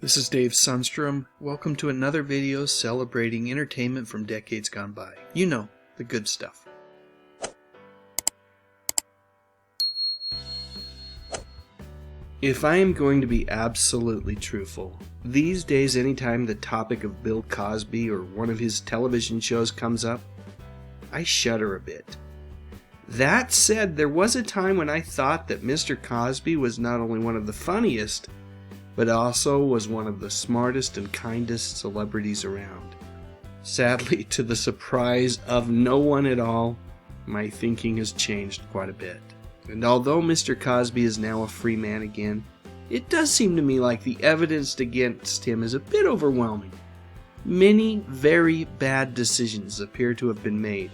This is Dave Sundstrom. Welcome to another video celebrating entertainment from decades gone by. You know, the good stuff. If I am going to be absolutely truthful, these days anytime the topic of Bill Cosby or one of his television shows comes up, I shudder a bit. That said, there was a time when I thought that Mr. Cosby was not only one of the funniest, but also was one of the smartest and kindest celebrities around. Sadly, to the surprise of no one at all, my thinking has changed quite a bit. And although Mr. Cosby is now a free man again, it does seem to me like the evidence against him is a bit overwhelming. Many very bad decisions appear to have been made.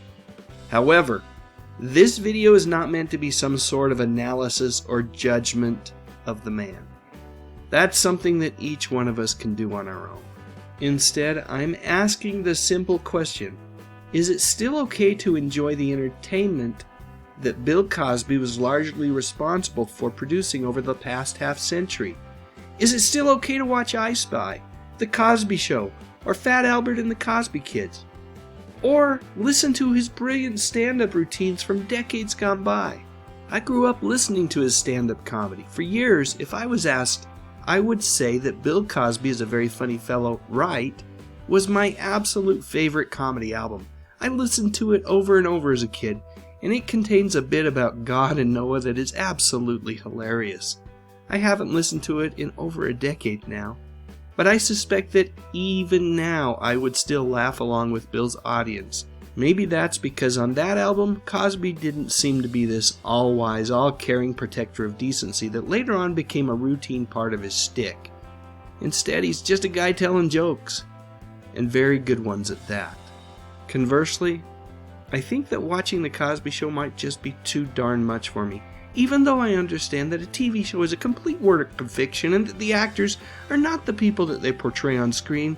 However, this video is not meant to be some sort of analysis or judgment of the man. That's something that each one of us can do on our own. Instead, I'm asking the simple question, is it still okay to enjoy the entertainment that Bill Cosby was largely responsible for producing over the past half-century? Is it still okay to watch I Spy, The Cosby Show, or Fat Albert and the Cosby Kids? Or listen to his brilliant stand-up routines from decades gone by? I grew up listening to his stand-up comedy. For years, if I was asked, I would say that Bill Cosby is a very funny fellow, right, was my absolute favorite comedy album. I listened to it over and over as a kid, and it contains a bit about God and Noah that is absolutely hilarious. I haven't listened to it in over a decade now, but I suspect that even now I would still laugh along with Bill's audience. Maybe that's because on that album, Cosby didn't seem to be this all-wise, all-caring protector of decency that later on became a routine part of his shtick. Instead, he's just a guy telling jokes, and very good ones at that. Conversely, I think that watching The Cosby Show might just be too darn much for me, even though I understand that a TV show is a complete work of fiction and that the actors are not the people that they portray on screen.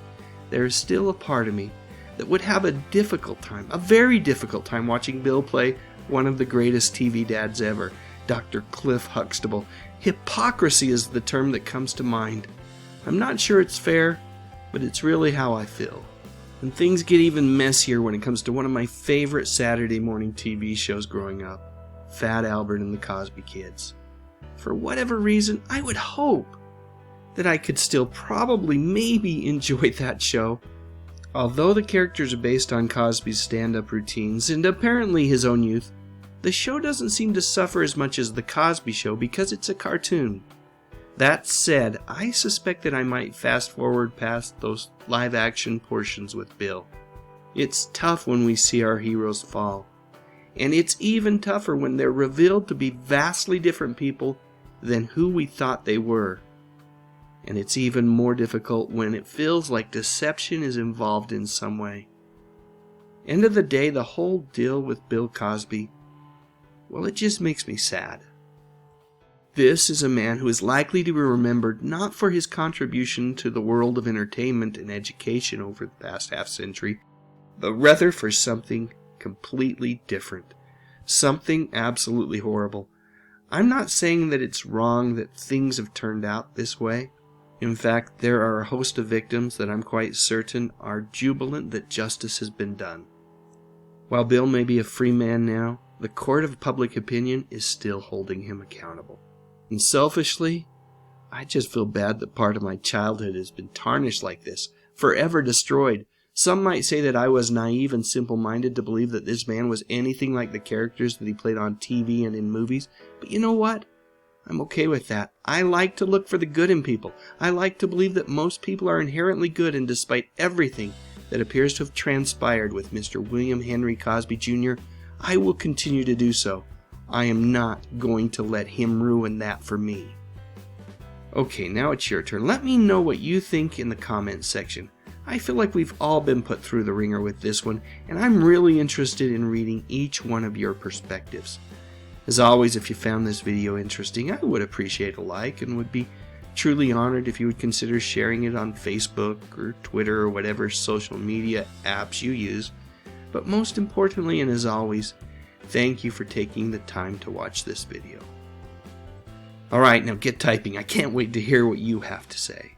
There is still a part of me that would have a difficult time, a very difficult time watching Bill play one of the greatest TV dads ever, Dr. Cliff Huxtable. Hypocrisy is the term that comes to mind. I'm not sure it's fair, but it's really how I feel. And things get even messier when it comes to one of my favorite Saturday morning TV shows growing up, Fat Albert and the Cosby Kids. For whatever reason, I would hope that I could still probably maybe enjoy that show. Although the characters are based on Cosby's stand-up routines and apparently his own youth, the show doesn't seem to suffer as much as The Cosby Show because it's a cartoon. That said, I suspect that I might fast forward past those live-action portions with Bill. It's tough when we see our heroes fall, and it's even tougher when they're revealed to be vastly different people than who we thought they were. And it's even more difficult when it feels like deception is involved in some way. End of the day, the whole deal with Bill Cosby, well, it just makes me sad. This is a man who is likely to be remembered not for his contribution to the world of entertainment and education over the past half-century, but rather for something completely different. Something absolutely horrible. I'm not saying that it's wrong that things have turned out this way. In fact, there are a host of victims that I'm quite certain are jubilant that justice has been done. While Bill may be a free man now, the court of public opinion is still holding him accountable. And selfishly, I just feel bad that part of my childhood has been tarnished like this, forever destroyed. Some might say that I was naive and simple-minded to believe that this man was anything like the characters that he played on TV and in movies, but you know what? I'm okay with that. I like to look for the good in people. I like to believe that most people are inherently good, and despite everything that appears to have transpired with Mr. William Henry Cosby Jr., I will continue to do so. I am not going to let him ruin that for me. Okay, now it's your turn. Let me know what you think in the comments section. I feel like we've all been put through the ringer with this one, and I'm really interested in reading each one of your perspectives. As always, if you found this video interesting, I would appreciate a like and would be truly honored if you would consider sharing it on Facebook or Twitter or whatever social media apps you use. But most importantly, and as always, thank you for taking the time to watch this video. Alright, now get typing. I can't wait to hear what you have to say.